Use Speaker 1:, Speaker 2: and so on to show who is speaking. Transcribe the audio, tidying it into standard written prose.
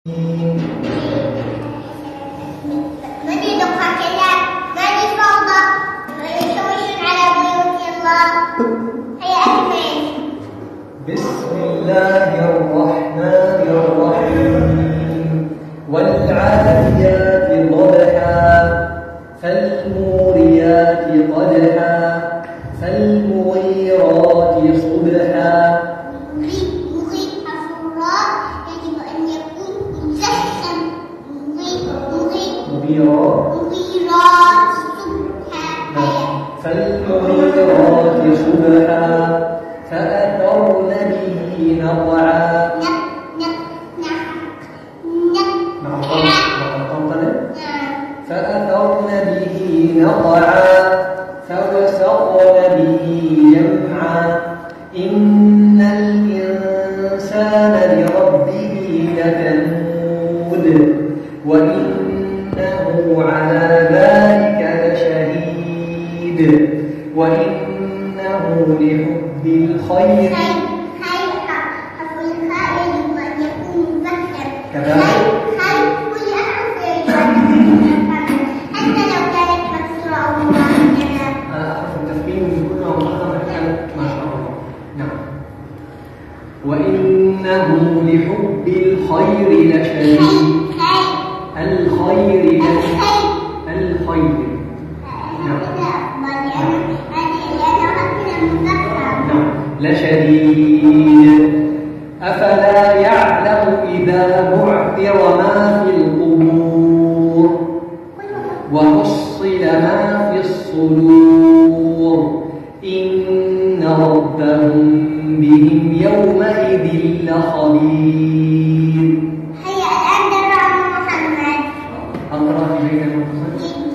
Speaker 1: من يدق كلام من يفوضى ويشوش على بيوت الله. هيا أكمل.
Speaker 2: بسم الله الرحمن الرحيم. والعاديات ضبحا فالموريات قدحا فالمغيرات صبحا.
Speaker 1: مغيرات صبحا
Speaker 2: فالمغيرات صبحا فأثرن به نقعا فأثرن به نقعا فوسطن به جمعا. إن الإنسان لربه لكنود وإنه على ذلك لشهيد وإنه لحب الخير وإنه لحب الخير لشديد. الخير لشديد. أفلا يعلم إذا بعثر ما في القبور وحصل ما في الصدور إن ربهم بهم يومئذ لخبير.
Speaker 1: هيا الآن درع محمد.
Speaker 2: أقرأ إليك المقصد.